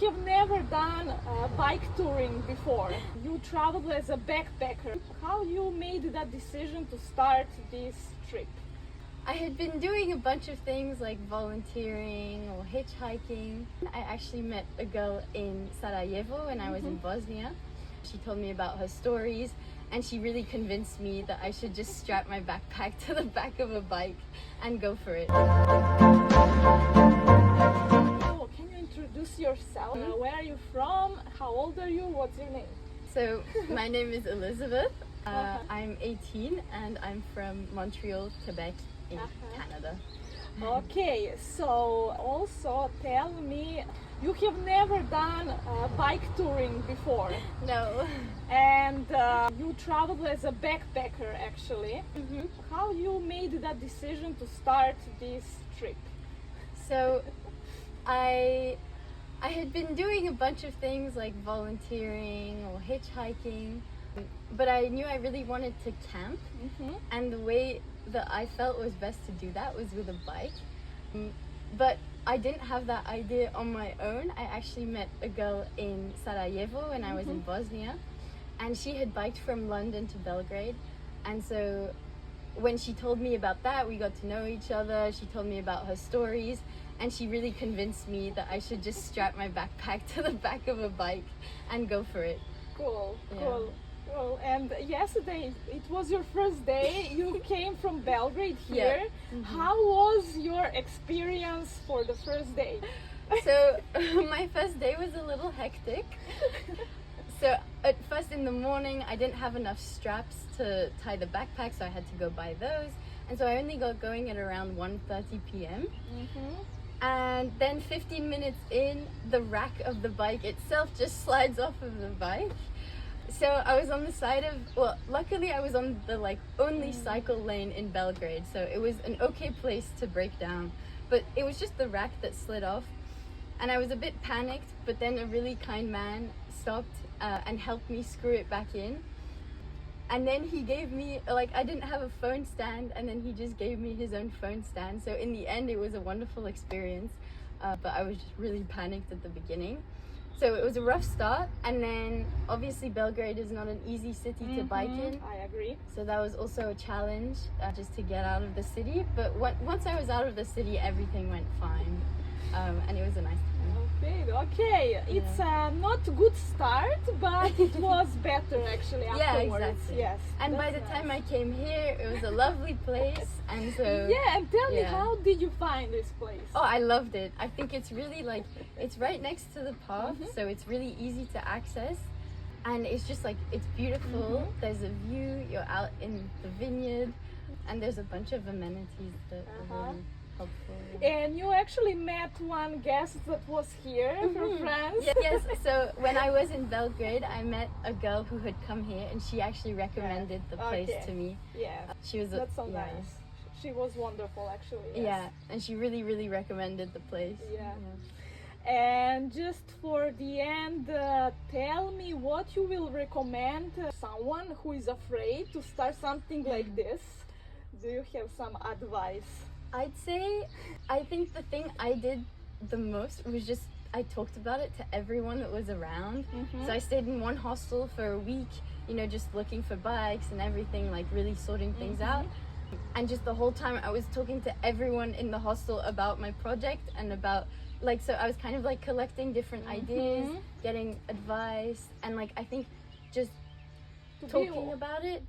You have never done bike touring before. You traveled as a backpacker. How you made that decision to start this trip? I had been doing a bunch of things like volunteering or hitchhiking. I actually met a girl in Sarajevo when I was in Bosnia. She told me about her stories and she really convinced me that I should just strap my backpack to the back of a bike and go for it. Oh, can you introduce yourself? Where are you from? How old are you? What's your name? So, my name is Elizabeth. I'm 18 and I'm from Montreal, Quebec in Canada. Okay, so also tell me, you have never done bike touring before. No. And you traveled as a backpacker actually. How you made that decision to start this trip? So I had been doing a bunch of things like volunteering or hitchhiking, but I knew I really wanted to camp, and the way that I felt was best to do that was with a bike. But I didn't have that idea on my own. I actually met a girl in Sarajevo when I was in Bosnia, and she had biked from London to Belgrade, and so when she told me about that, we got to know each other. She told me about her stories, and she really convinced me that I should just strap my backpack to the back of a bike and go for it. Cool, Yeah. cool. Well, and yesterday it was your first day. You came from Belgrade here. How was your experience for the first day? So my first day was a little hectic. So at first in the morning I didn't have enough straps to tie the backpack, so I had to go buy those, and so I only got going at around 1:30 p.m. And then 15 minutes in, the rack of the bike itself just slides off of the bike. So I was on the side of, well, luckily I was on the only cycle lane in Belgrade, so it was an okay place to break down, but it was just the rack that slid off, and I was a bit panicked, but then a really kind man stopped and helped me screw it back in. And then he gave me, I didn't have a phone stand, and then he just gave me his own phone stand. So in the end, it was a wonderful experience, but I was just really panicked at the beginning. So it was a rough start, and then obviously Belgrade is not an easy city to bike in. I agree. So that was also a challenge, just to get out of the city. But once I was out of the city, everything went fine, and it was a nice time. Okay. It's not a good start, but it was better actually afterwards. Yeah, exactly. Yes. And by the time I came here, it was a lovely place, and so yeah. And tell me, how did you find this place? Oh, I loved it. I think it's really it's right next to the path, so it's really easy to access, and it's just it's beautiful. There's a view. You're out in the vineyard, and there's a bunch of amenities that are really helpful. And you actually met one guest that was here from France. Yes, so when I was in Belgrade, I met a girl who had come here, and she actually recommended the place to me. Yeah, she was that's so nice. She was wonderful actually. Yes. Yeah, and she really recommended the place. Yeah. And just for the end, tell me what you will recommend someone who is afraid to start something like this. Do you have some advice? I'd say, I think the thing I did the most was just, I talked about it to everyone that was around. So I stayed in one hostel for a week, just looking for bikes and everything, really sorting things out. And just the whole time I was talking to everyone in the hostel about my project and about, so I was kind of collecting different ideas, getting advice, and I think just talking about it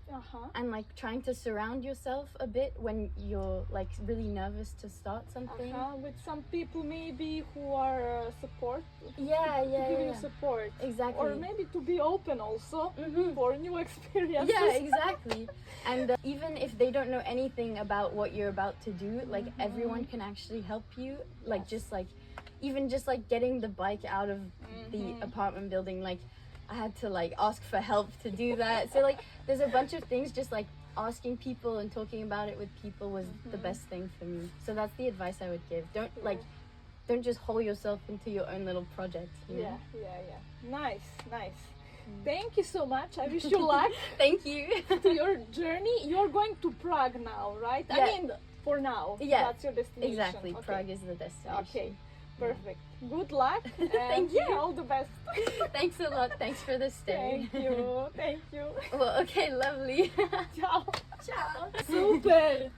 and trying to surround yourself a bit when you're really nervous to start something. With some people maybe who are support. To give you support. Exactly. Or maybe to be open also for new experiences. Yeah, exactly. And even if they don't know anything about what you're about to do, everyone can actually help you. Even just getting the bike out of the apartment building, I had to ask for help to do that. So there's a bunch of things, just asking people and talking about it with people was the best thing for me. So that's the advice I would give. Don't just hole yourself into your own little project, Yeah. Nice. Thank you so much. I wish you luck. Thank you. To your journey. You're going to Prague now, right? Yeah. I mean, for now. Yeah. That's your destination. Exactly. Okay. Prague is the destination. Okay. Perfect. Good luck. And Thank you. all the best. Thanks a lot. Thanks for the stay. Thank you. Thank you. Well, okay, lovely. Ciao. Ciao. Super.